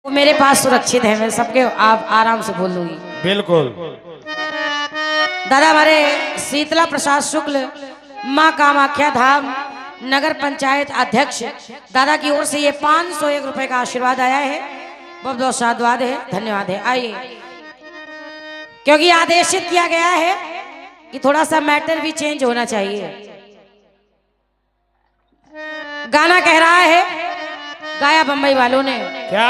वो मेरे पास सुरक्षित है, मैं सबके आप आराम से बोल लूंगी। बिल्कुल। दादा हमारे शीतला प्रसाद शुक्ल माँ कामाख्या धाम नगर पंचायत अध्यक्ष दादा की ओर से ये 501 रुपए का आशीर्वाद आया है। बहुत बहुत साधुवाद है, धन्यवाद है। आइए, क्योंकि आदेशित किया गया है कि थोड़ा सा मैटर भी चेंज होना चाहिए। गाना कह रहा है, गाया बम्बई वालों ने। क्या?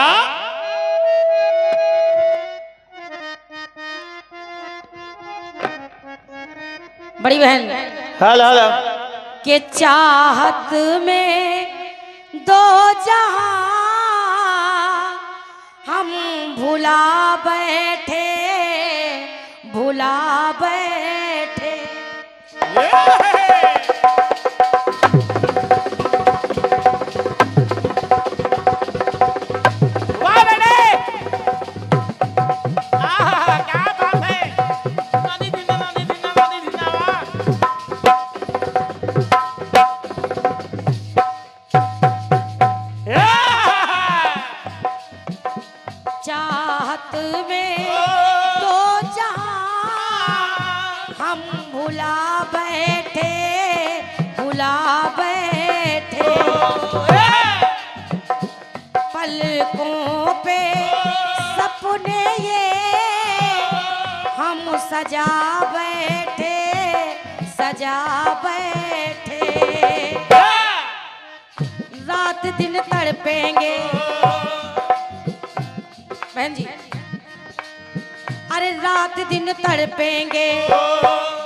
बड़ी बहन हेलो हेलो। के चाहत में दो जहां हम भुला बैठे, भुला बैठे। वाह बेटे, आहा क्या बात है। नानी दीना नानी दीना नानी दीना वाह। चाहत में दो जहां हम भुला बैठे, भुला बैठे। पलकों पे सपने ये हम सजा बैठे, सजा बैठे। रात दिन तड़पेंगे बहन जी, अरे रात दिन तड़पेंगे,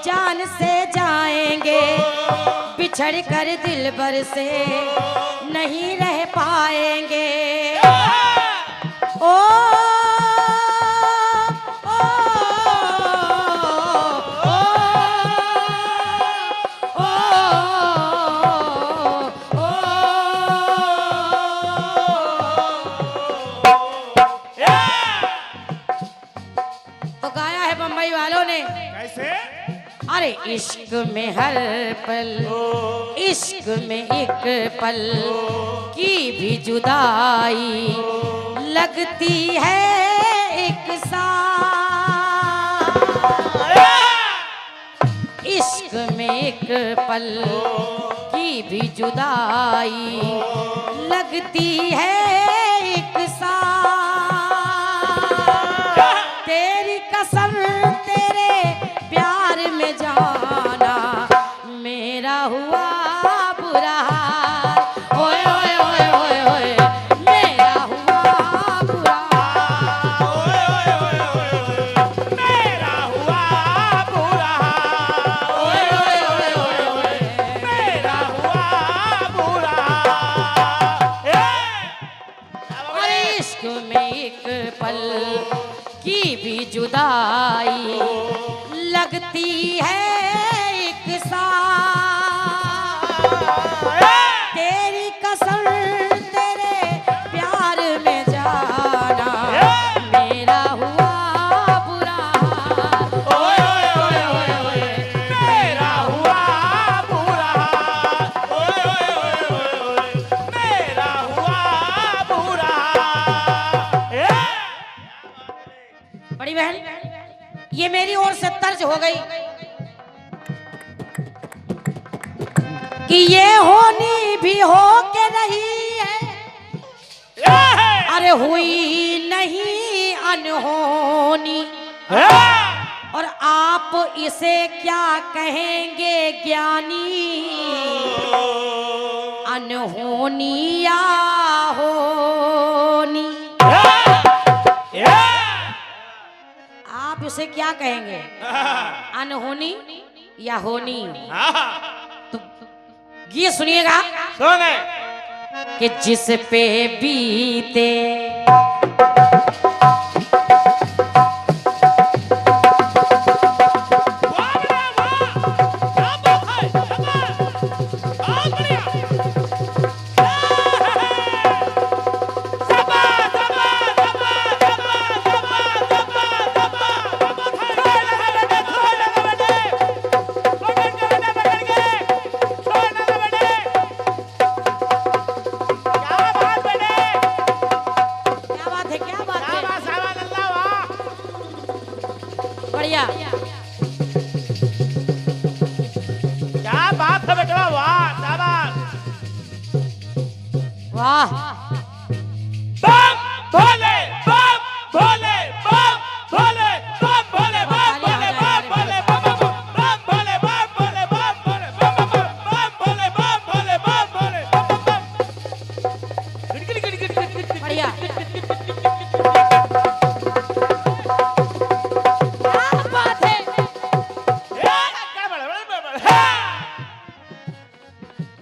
जान से जाएंगे, बिछड़ कर दिल भर से नहीं रह पाएंगे। ओ, ओ, ओ, ओ, तो गाया है बम्बई वालों ने। कैसे? अरे इश्क में हर पल, इश्क में एक पल की भी जुदाई लगती है एक साथ। इश्क में एक पल की भी जुदाई लगती है एक साथ। तेरी कसम तेरे प्यार में जाना मेरा हुआ बुरा हाल। ओए ओए ओए ओए ओए मेरा हुआ बुरा हाल। ओए ओए ओए ओए ओए मेरा हुआ बुरा हाल। ओए ओए ओए ओए ओए मेरा हुआ बुरा हाल। अरे इश्क में एक पल की भी जुदाई लगती है एक साथ। तेरी कसम तेरे प्यार में जाना मेरा हुआ बुरा हाल। ओए ओए ओए ओए ओए मेरा हुआ बुरा हाल। ओए ओए ओए ओए ओए मेरा हुआ बुरा हाल। बड़ी बहन, ये मेरी ओर से तर्ज हो गई कि ये होनी भी हो के रही है, अरे हुई नहीं अनहोनी। और आप इसे क्या कहेंगे ज्ञानी, अनहोनी या होनी। आप इसे क्या कहेंगे, अनहोनी या होनी? तो ये सुनिएगा सुने कि जिस पे बीते वाह बम भोले बम भोले बम भोले बम भोले बम भोले बम भोले बम भोले बम भोले बम भोले बम भोले बम भोले बम भोले बढ़िया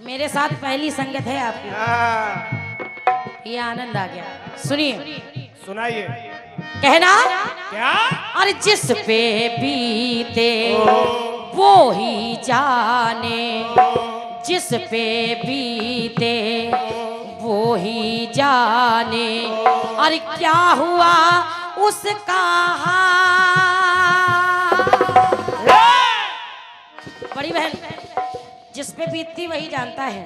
मेरे साथ पहली संगत है आपकी, ये आनंद आ गया। सुनिए, सुनाइए। कहना क्या? और जिस पे बीते वो ही जाने, जिस पे बीते वो ही जाने, और क्या हुआ उसका हाल। बड़ी बहन, जिस पे बीतती वही जानता है।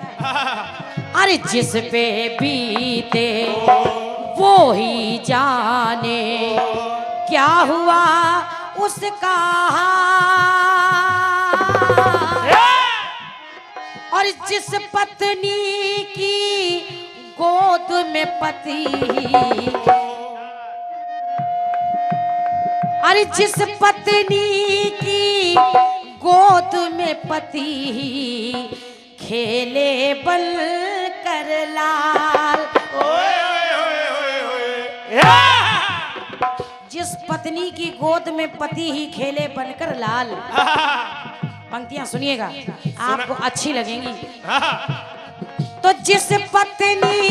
अरे जिस पे बीते वो ही जाने, क्या हुआ उसका हाल। और जिस पत्नी की गोद में पति, अरे जिस पत्नी की गोद में पति, खेले बल कर लाल। जिस पत्नी की गोद में पति ही खेले बनकर लाल। पंक्तियां सुनिएगा, आपको अच्छी लगेंगी। तो जिस पत्नी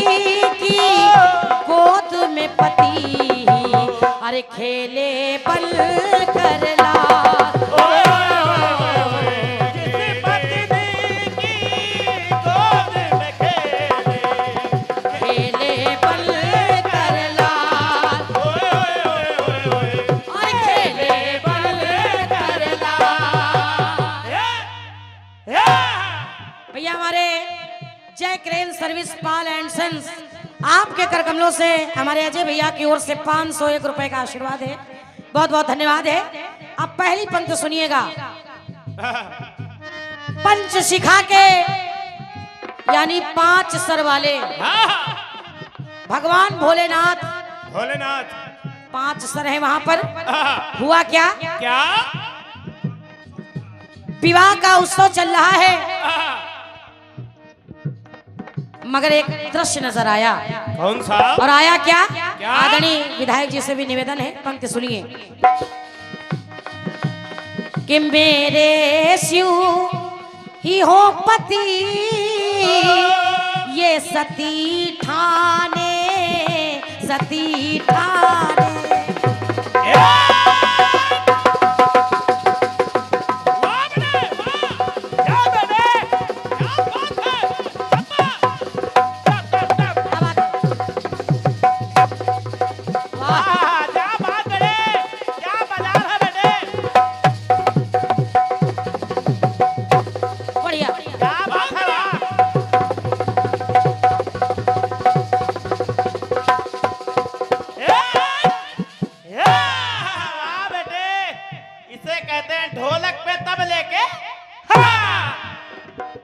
की गोद में पति, अरे खेले बल कर लाल। भैया हमारे Jai crane service Pal and sons, आपके कर कमलों से हमारे अजय भैया की ओर से 501 रुपए का आशीर्वाद है। बहुत बहुत धन्यवाद है। अब पहली पंक्ति सुनिएगा। पंच शिखा के यानी 5 सर वाले भगवान भोलेनाथ, भोलेनाथ 5 सर है वहां पर। हुआ क्या? क्या? विवाह का उत्सव चल रहा है, मगर एक दृश्य नजर आया। कौन सा? और आया क्या? क्या? आदरणीय विधायक जी से भी निवेदन है, पंक्ति सुनिए। कि मेरे शिव ही हो पति, ये सती ठाने, सती ठाने।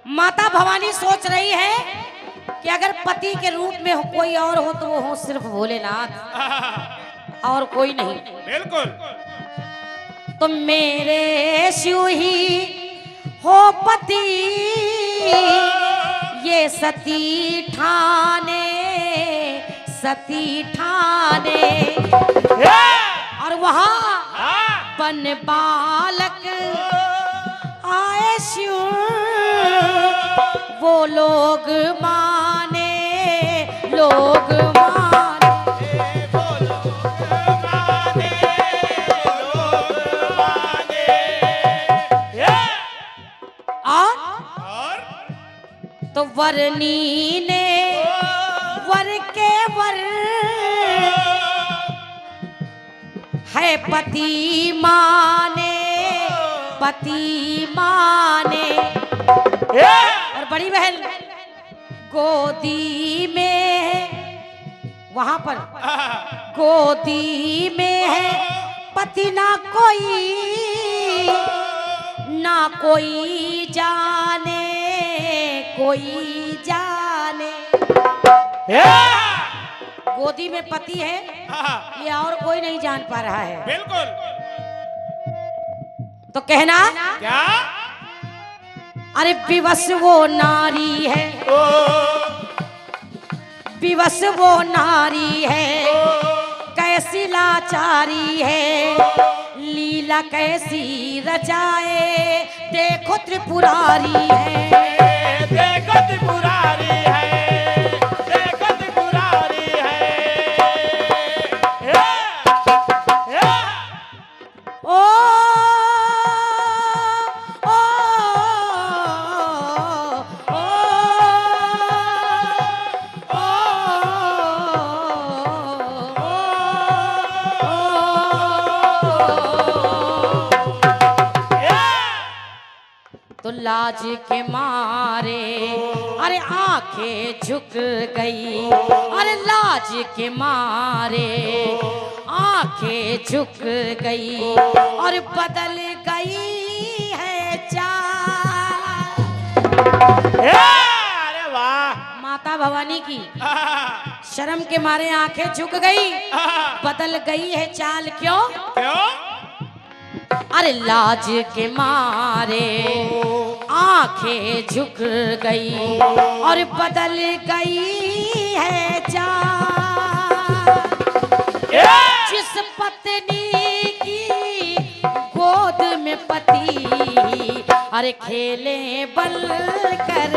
माता भवानी सोच रही है कि अगर पति के रूप में कोई और हो तो वो हो सिर्फ भोलेनाथ, और कोई नहीं। बिल्कुल। तो मेरे शिव ही हो पति, ये सती ठाने, सती ठाने। और वहां बन बालक आए शिव, वो लोग माने, लोग माने, वो लोग माने, लोग माने। और तो वरनी ने वर के वर है पति माने, पति माने। और बड़ी बहन गोदी में है, वहां पर गोदी में है पति, ना कोई जाने, कोई जाने। गोदी में पति है, ये और कोई नहीं जान पा रहा है। बिल्कुल। तो कहना क्या? अरे विवश वो नारी है, ओ, विवश वो नारी है, कैसी लाचारी है, लीला कैसी रचाए, देखो त्रिपुरारी है, देखो त्रिपुरारी है, देखो त्रिपुरारी है। ओ ओ ओ तो लाज के मारे अरे आंखें झुक गई, अरे लाज के मारे आंखें झुक गई और बदल गई है चाल। अरे वाह! माता भवानी की शर्म के मारे आंखें झुक गई, बदल गई है चाल। क्यों? क्यों? अरे लाज के मारे आंखें झुक गई और बदल गई है चाल। जिस पत्नी की गोद में पति अरे खेले बल कर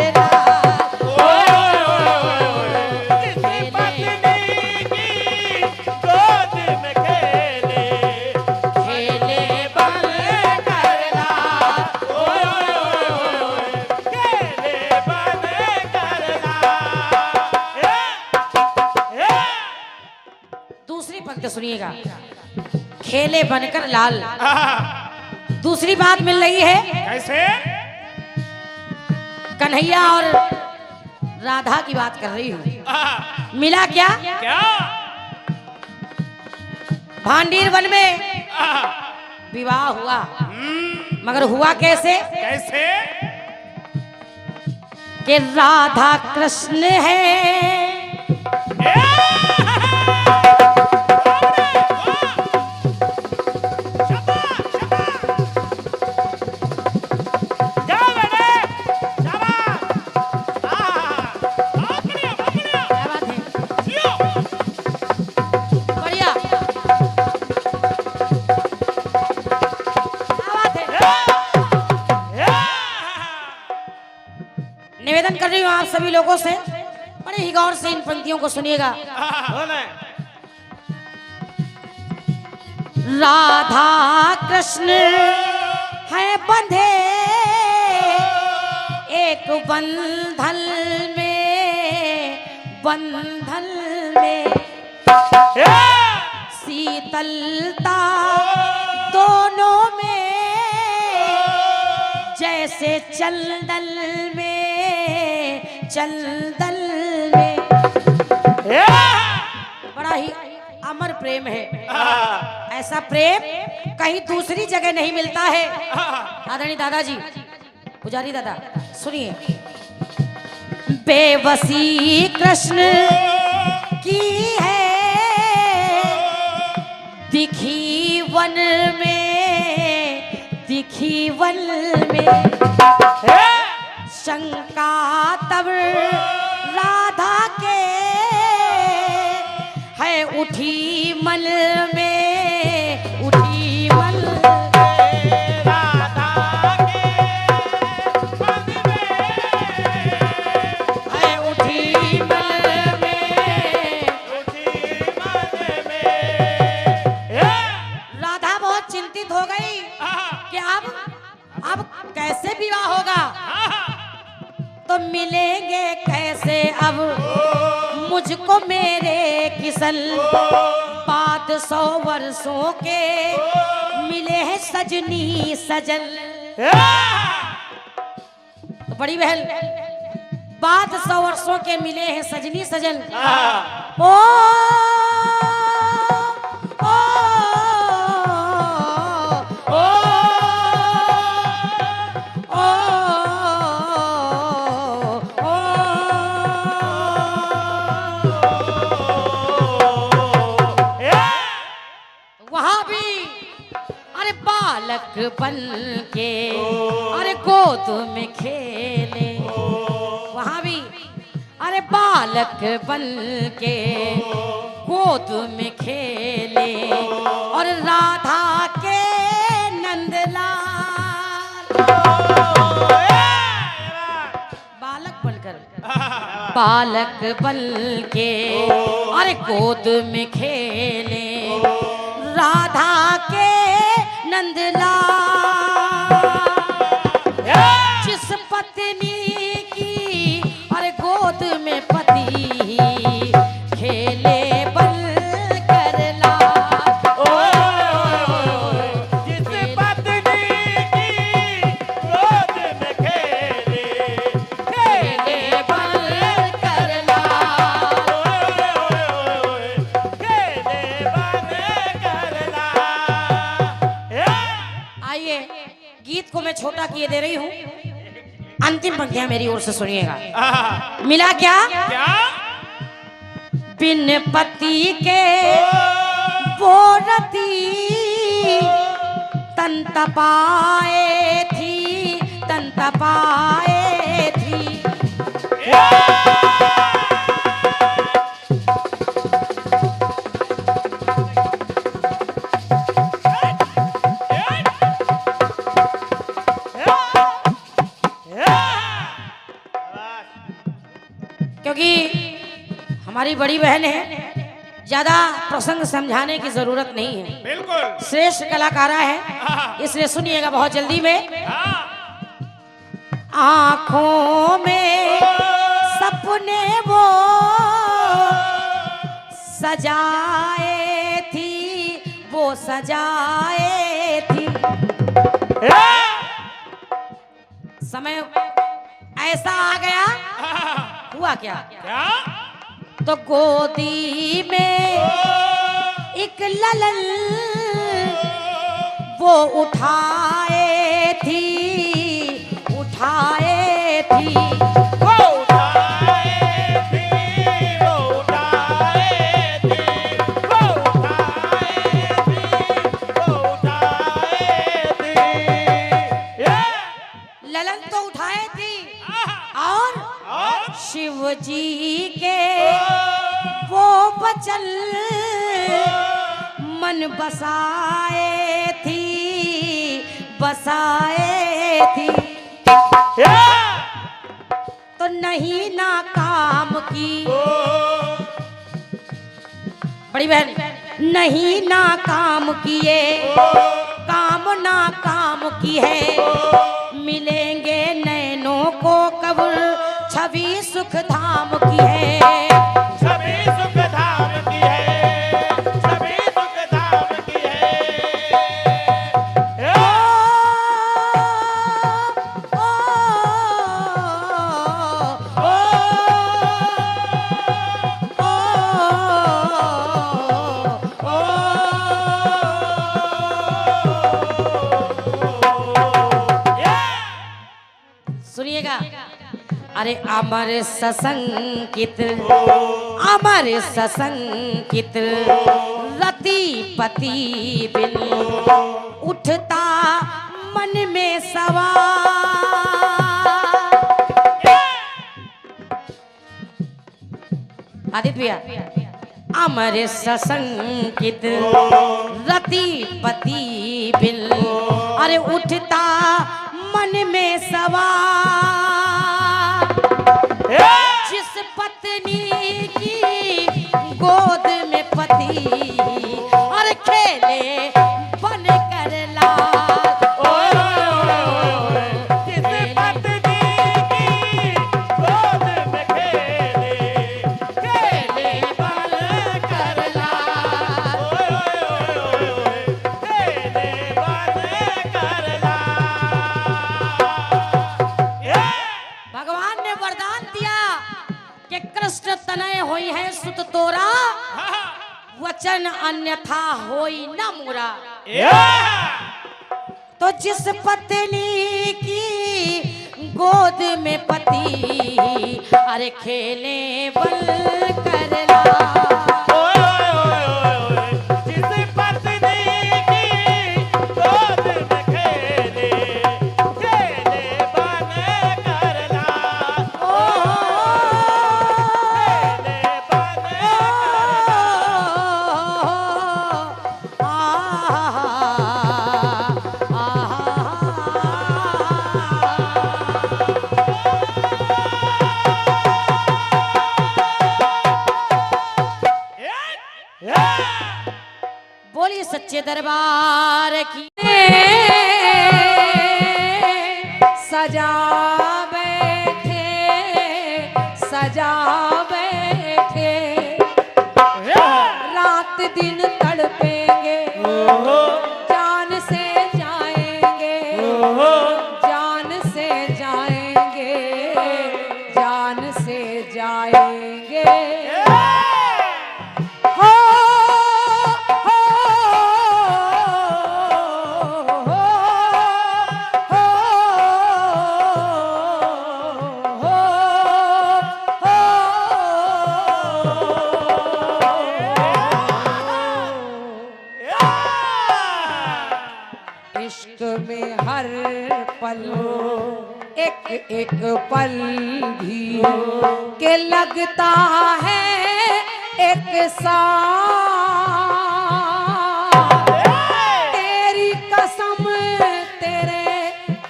सुनिएगा, खेले बनकर लाल। दूसरी बात मिल रही है, कैसे? कन्हैया और राधा की बात कर रही हूँ। मिला क्या? क्या? भांडीर वन में विवाह हुआ, मगर हुआ कैसे? कैसे? कि राधा कृष्ण है, निवेदन कर रही हूँ आप सभी लोगों से, बड़े ही गौर से इन पंक्तियों को सुनिएगा। राधा कृष्ण है बंधे एक बंधन में शीतलता दोनों में जैसे चंदन में बड़ा ही अमर प्रेम है। ऐसा प्रेम कहीं दूसरी जगह नहीं मिलता है। आदरणीय दादाजी, पुजारी दादा सुनिए, बेबसी कृष्ण की है दिखी वन में शंका तब राधा के है उठी मन में, उठी मन राधा के मन में है उठी मन में, उठी मन में। राधा बहुत चिंतित हो गई कि अब कैसे विवाह होगा, तो मिलेंगे कैसे अब मुझको मेरे किशन, बाद 100 वर्षों के मिले हैं सजनी सजन। तो बड़ी बहन, बाद 100 वर्षों के मिले हैं सजनी सजन। ओ ओ ओ ओ बन के अरे गोद में खेले, वहां भी अरे बालक बन के गोद में खेले और राधा के नंदलाल बालक बनकर बालक बन के अरे गोद में खेले राधा के नंदलाल। जिस पत्नी की अरे गोद में पति खेले बन कर लाल। जिस पत्नी की गोद में खेले खेले बन कर लाल। खेले बन कर लाल। आइए गीत को मैं छोटा किए दे रही हूँ, अंतिम पंक्तियां मेरी ओर से सुनिएगा। मिला क्या? क्या? बिन पति के वो रति तन तपाए थी, तन तपाए थी। क्योंकि हमारी बड़ी बहन है, ज्यादा प्रसंग समझाने की जरूरत नहीं है, बिल्कुल श्रेष्ठ कलाकारा है, इसलिए सुनिएगा बहुत जल्दी में। आंखों में सपने वो सजाए थी, वो सजाए थी। समय ऐसा आ गया, हुआ क्या? क्या? तो गोदी में एक ललन वो उठाए थी, उठाए थी। वो उठाए थी, वो उठाए थी, वो उठाए थी, वो उठाए थी। ललन तो उठाए थी और शिव जी के वो बचन मन बसाए थी, बसाए थी। तो नहीं ना काम की बड़ी बहन, नहीं ना काम किए, काम ना काम की है, मिलेंगे नैनों को कब छवि सुख धाम की है। सभी सुख धाम की है, सभी सुख धाम की है। ओ, ओ, ओ, सुनिएगा। अरे अमर ससंकित, अमर ससंकित रति पति बिन उठता मन में सवाल। आदित्य भैया, अमर ससंकित रति पति बिन अरे उठता मन में सवाल। जिस पत्नी की गोद में पति अरे खेले बन कर लाल। जिस पत्नी की गोद में खेले, खेले बन कर लाल। खेले बन कर लाल। भगवान ने वरदान दिया कि कृष्ण तनय होई है सुत तोरा, वचन अन्यथा होई न मोरा। तो जिस पत्नी की गोद में पति अरे खेले बल कर लाल। जिस पत्नी की गोद में खेले, बोलिए सच्चे दरबार की। सजा बैठे सजा बैठे रात दिन तड़पेंगे जान से जाएंगे जान से जाएंगे जान से जाएंगे हो इश्क में हर पल एक एक पल भी के लगता है एक साथ तेरी कसम तेरे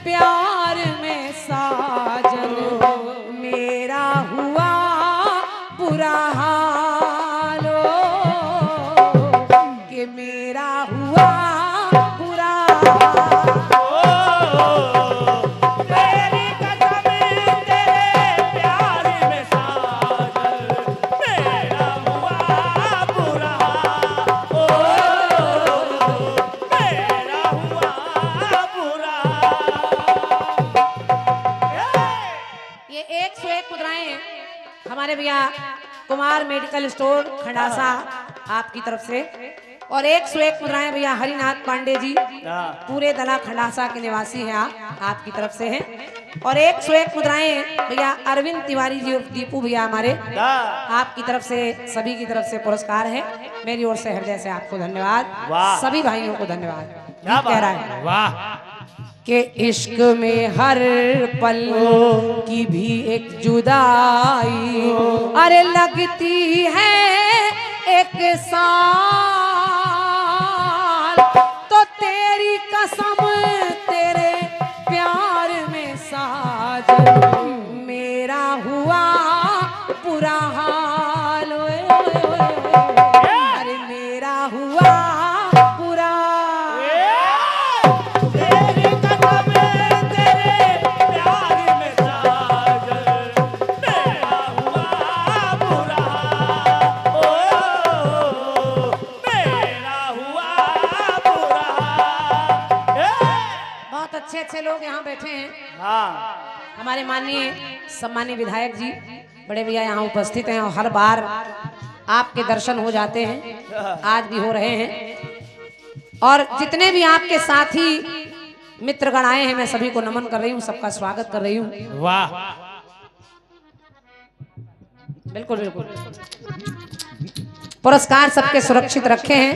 प्यार में साजन मेरा हुआ बुरा हाल कि मेरा हुआ बुरा तेरी कसम तेरे प्यार में साजन मेरा हुआ बुरा ओ मेरा हुआ बुरा। ये 101 मुद्राएं हैं हमारे भैया कुमार मेडिकल स्टोर खंडासा आपकी तरफ से, और 101 मुद्राएं भैया हरिनाथ पांडे जी पूरे दला खंडासा के निवासी हैं आपकी तरफ से हैं, और 101 मुद्राएं भैया अरविंद तिवारी जी और दीपू भैया हमारे आपकी तरफ से, सभी की तरफ से पुरस्कार है। मेरी ओर से हृदय से आपको धन्यवाद, सभी भाइयों को धन्यवाद। गीत कह रहा है वाह कि इश्क में हर पल की भी एक जुदाई अरे लगती है एक साल तो तेरी कसम तेरे प्यार में साजन मेरा हुआ बुरा हाल ओए ओए ओए अरे मेरा हुआ बुरा तेरी कसम तेरे प्यार में साजन मेरा हुआ बुरा ओ मेरा हुआ बुरा। बहुत अच्छे लोग यहाँ बैठे हैं। हाँ हमारे माननीय सम्मानीय विधायक जी बड़े भैया यहाँ उपस्थित हैं और हर बार आपके दर्शन हो जाते हैं, आज भी हो रहे हैं। और जितने भी आपके साथी मित्रगण आए हैं मैं सभी को नमन कर रही हूँ, सबका स्वागत कर रही हूँ। वाह बिल्कुल बिल्कुल पुरस्कार सबके सुरक्षित रखे हैं।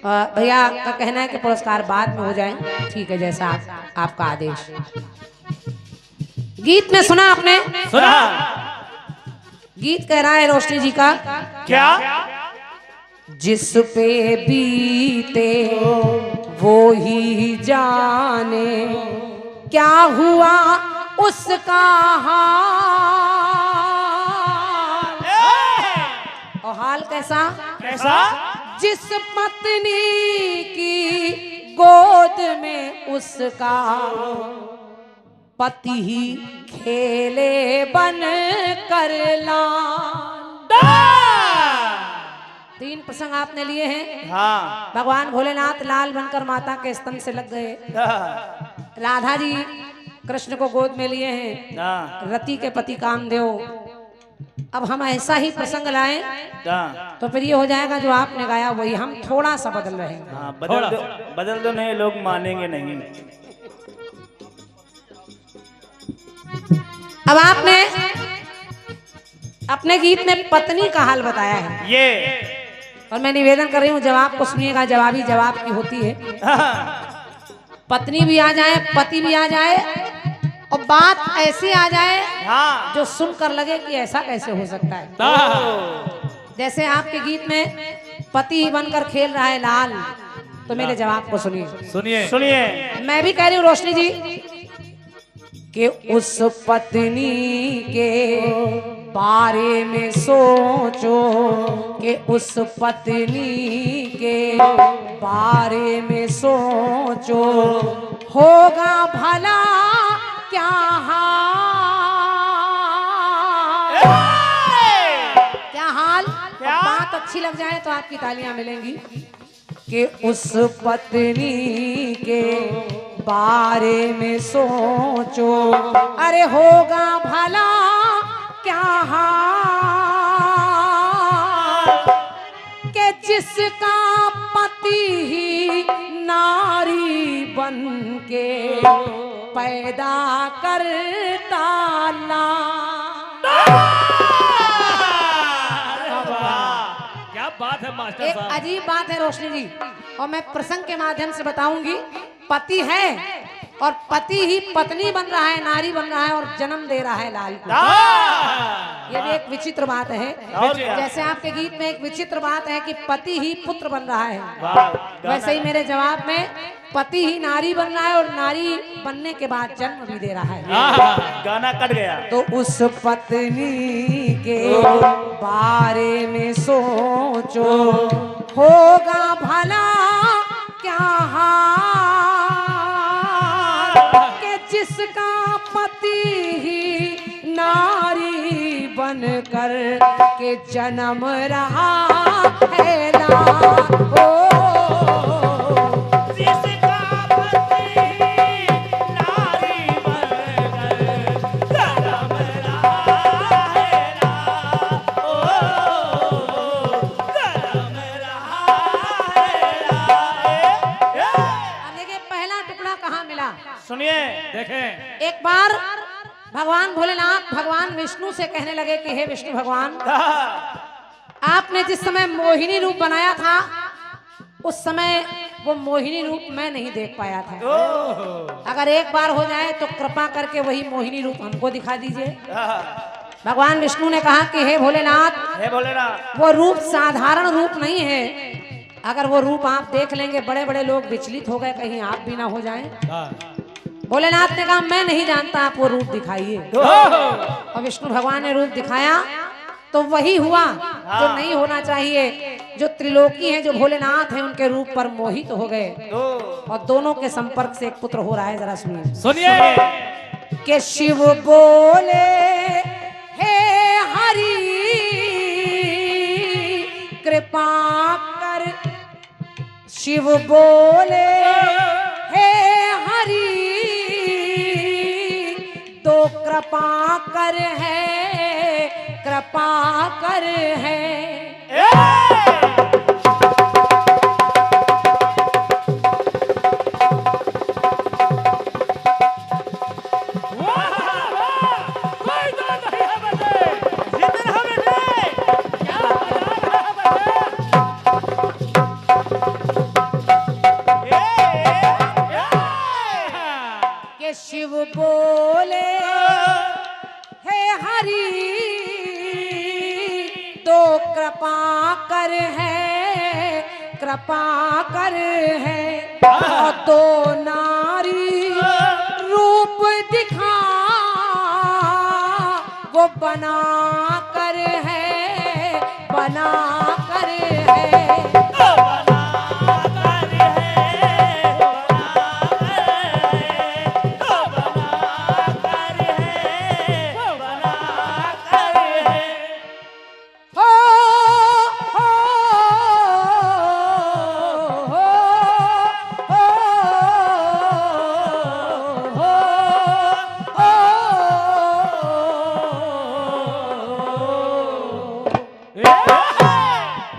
भैया का कहना है कि पुरस्कार बाद में हो जाए, ठीक है जैसा आपका आदेश। गीत में सुना आपने, सुना गीत कह रहा है रोशनी जी का क्या जिस पे बीते वो ही जाने क्या हुआ उसका हाल। और हाल कैसा कैसा जिस पत्नी की गोद में उसका पति ही खेले बन कर लाल। 3 प्रसंग आपने लिए हैं। हाँ भगवान भोलेनाथ लाल बनकर माता के स्तन से लग गए, राधा जी कृष्ण को गोद में लिए हैं, रति के पति कामदेव। अब हम ऐसा ही प्रसंग लाएं तो फिर ये हो जाएगा जो आपने गाया वही, हम थोड़ा सा बदल रहे हैं। हाँ, बदल दो नहीं, लोग मानेंगे नहीं। अब आपने अपने गीत में पत्नी का हाल बताया है, ये और मैं निवेदन कर रही हूँ जवाब को सुनिएगा, जवाबी जवाब की होती है। पत्नी भी आ जाए पति भी आ जाए और बात ऐसी आ जाए हाँ जो सुनकर लगे कि ऐसा कैसे हो सकता है। जैसे आपके गीत में पति ही बनकर खेल रहा है लाल, तो मेरे जवाब को सुनिए सुनिए सुनिए। मैं भी कह रही हूँ रोशनी जी कि उस पत्नी के बारे में सोचो कि उस पत्नी के बारे में सोचो, होगा भला क्या हाल। क्या हाल? क्या? बात अच्छी लग जाए तो आपकी तालियां मिलेंगी। कि उस पत्नी के बारे में सोचो, अरे होगा भला क्या हाल, कि जिसका पति ही नारी बन के पैदा करता ला। क्या बात है मास्टर एक साहब। अजीब बात है रोशनी जी, और मैं प्रसंग के माध्यम से बताऊंगी। पति है और पति ही पत्नी बन रहा है, नारी बन रहा है और जन्म दे रहा है लाल को। ये भी एक विचित्र बात है। और क्या? जैसे आपके गीत में एक विचित्र बात है कि पति ही पुत्र बन रहा है, वाह, वैसे ही मेरे जवाब में पति ही नारी बन रहा है और नारी बनने के बाद जन्म भी दे रहा है। गाना कट गया। तो उस पत्नी के बारे में सोचो, होगा भला क्या हाल, कि जिसका पति ही नारी बनकर के जन्म रहा है ला। ओ जिसका पति नारी बनकर जन्म रहा है ना, ओ जन्म रहा है ना। अब देखिए पहला टुकड़ा कहाँ मिला। सुनिए, देखें। एक बार भगवान भोलेनाथ भगवान विष्णु से कहने लगे कि हे विष्णु भगवान, आपने जिस समय मोहिनी रूप बनाया था उस समय वो मोहिनी रूप मैं नहीं देख पाया था। अगर एक बार हो जाए तो कृपा करके वही मोहिनी रूप हमको दिखा दीजिए। भगवान विष्णु ने कहा कि हे भोलेनाथ, वो रूप साधारण रूप नहीं है। अगर वो रूप आप देख लेंगे, बड़े बड़े लोग विचलित हो गए, कहीं आप भी ना हो जाएं। भोलेनाथ ने कहा मैं नहीं जानता, आप वो रूप दिखाइए। और विष्णु भगवान ने रूप दिखाया तो वही हुआ जो नहीं होना चाहिए। जो त्रिलोकी हैं, जो भोलेनाथ हैं, उनके रूप पर मोहित हो गए और दोनों के संपर्क से एक पुत्र हो रहा है। जरा सुनिए। सुनिए। कि शिव बोले हे हरि कृपा कर, शिव बोले हे हरि तो कृपा कर है, कृपा कर है। कि शिव बोले हे हरि तो कृपा कर है, कृपा कर है। और तो नारी रूप दिखा वो बना कर है, बना कर है।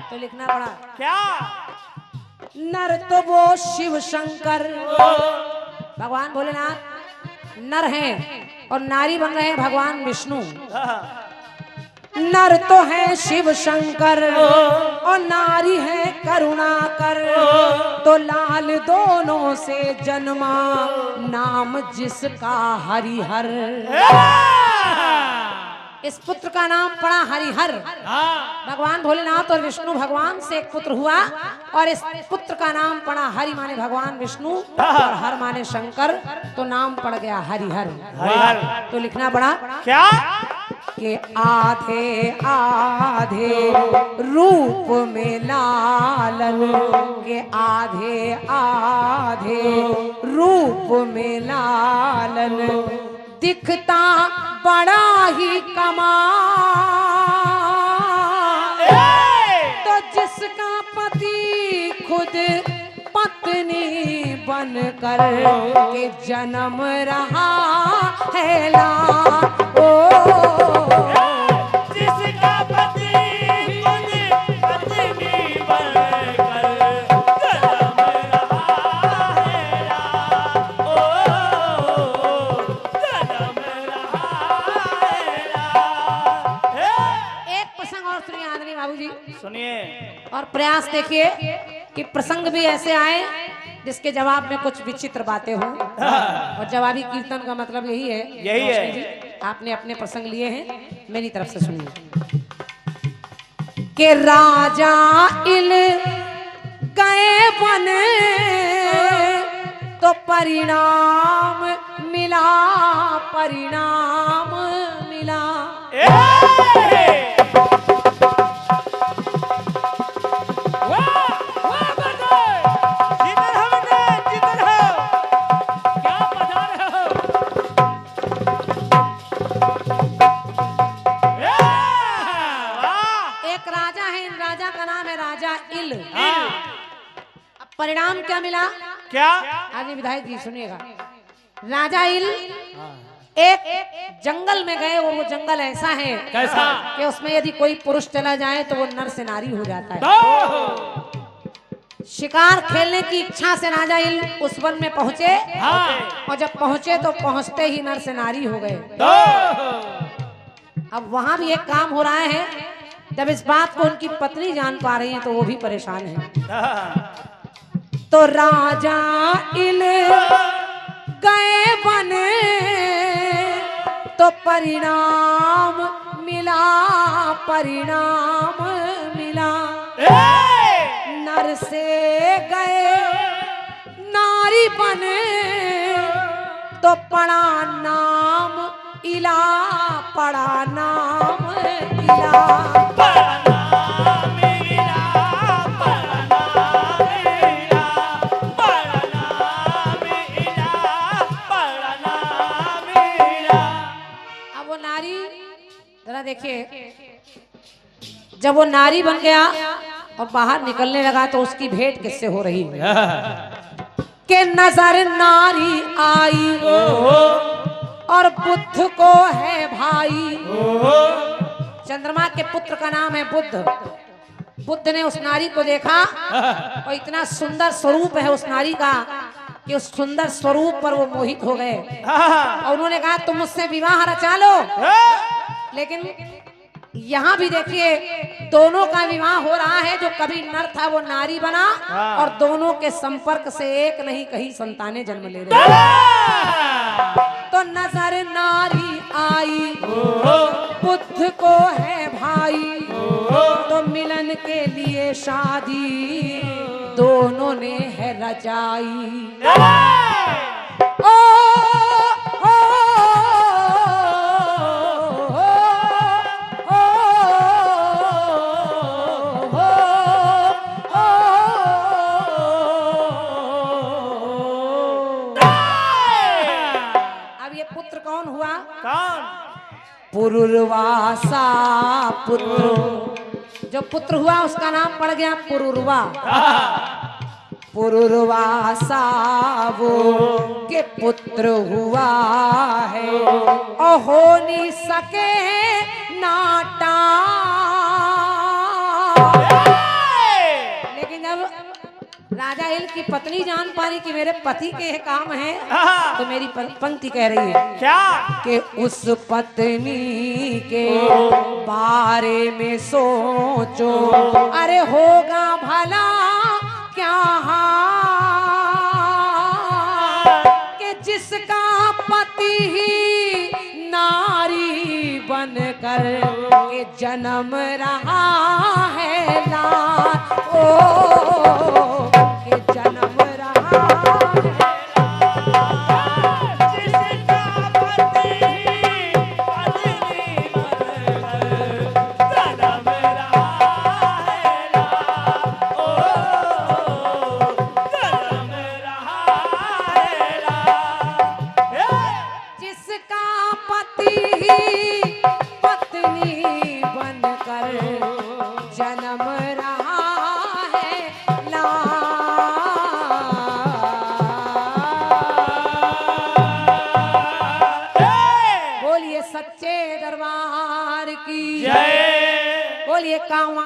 तो लिखना पड़ा क्या? नर तो वो शिव शंकर, भगवान भोलेनाथ नर हैं और नारी बन रहे हैं भगवान विष्णु। नर तो है शिव शंकर और नारी है करुणाकर, तो लाल दोनों से जन्मा नाम जिसका हरिहर। इस पुत्र का नाम पड़ा हरिहर। भगवान भोलेनाथ और विष्णु भगवान से एक पुत्र हुआ और इस पुत्र का नाम पड़ा हरि माने भगवान विष्णु और हर माने शंकर, तो नाम पड़ गया हरिहर। तो लिखना पड़ा क्या? के आधे आधे रूप में लालन के आधे आधे रूप में लालन दिखता बड़ा ही कमाल तो जिसका पति खुद पत्नी बनकर के जन्म रहा है लाल ओ जिसका पति खुद पत्नी बनकर जन्म रहा है लाल ओ जन्म रहा है लाल। एक प्रसंग और सुनिए आदरणीय बाबूजी सुनिए और प्रयास देखिए कि प्रसंग भी ऐसे आए जिसके जवाब में कुछ विचित्र बातें हों और जवाबी कीर्तन का मतलब यही है। यही है। रोशनी जी, आपने अपने प्रसंग लिए हैं, मेरी तरफ से सुनिए कि राजा इल गए वन तो परिणाम मिला परिणाम मिला परिणाम क्या मिला? क्या? आदि विधायक जी सुनिएगा। राजा इल एक जंगल में गए और वो जंगल ऐसा है कैसा कि उसमें यदि कोई पुरुष चला जाए तो वो नर से नारी हो जाता है। शिकार खेलने की इच्छा से राजा इल उस वन में पहुंचे और जब पहुंचे तो पहुंचते ही नर से नारी हो गए। अब वहां भी एक काम हो रहा है, जब इस बात को उनकी पत्नी जान पा रही है तो वो भी परेशान है। तो राजा इल गए वन तो परिणाम मिला परिणाम मिला नर से गए नारी बने तो पड़ा नाम इला पड़ा नाम इला देखिए जब वो नारी बन गया और बाहर निकलने लगा तो उसकी भेंट किससे हो रही है कि नजर नारी आई और बुद्ध को है भाई। चंद्रमा के पुत्र का नाम है बुद्ध। बुद्ध ने उस नारी को देखा और इतना सुंदर स्वरूप है उस नारी का कि उस सुंदर स्वरूप पर वो मोहित हो गए और उन्होंने कहा तुम मुझसे विवाह रचा लो। लेकिन यहाँ भी देखिए दोनों का विवाह हो रहा है, जो कभी नर था वो नारी बना और दोनों के संपर्क से एक नहीं कहीं संतानें जन्म ले रहे। तो नजर नारी आई बुद्ध को है भाई तो मिलन के लिए शादी दोनों ने है रचाई। ओ पुरुरवासा पुत्र, जो पुत्र हुआ उसका नाम पड़ गया पुरुरवा। पुरुरवासा वो के पुत्र हुआ है और हो नहीं सके नाटा। लेकिन जब राजा इल की पत्नी जान पाई कि मेरे पति के काम है तो मेरी पंक्ति कह रही है क्या कि उस पत्नी के बारे में सोचो अरे होगा भला क्या हाल कि जिसका पति ही नारी बनकर के जन्म रहा है लाल ओ के जन्म रहा है रहा है लाल। बोलिए सच्चे दरबार की जय। बोलिए कांवा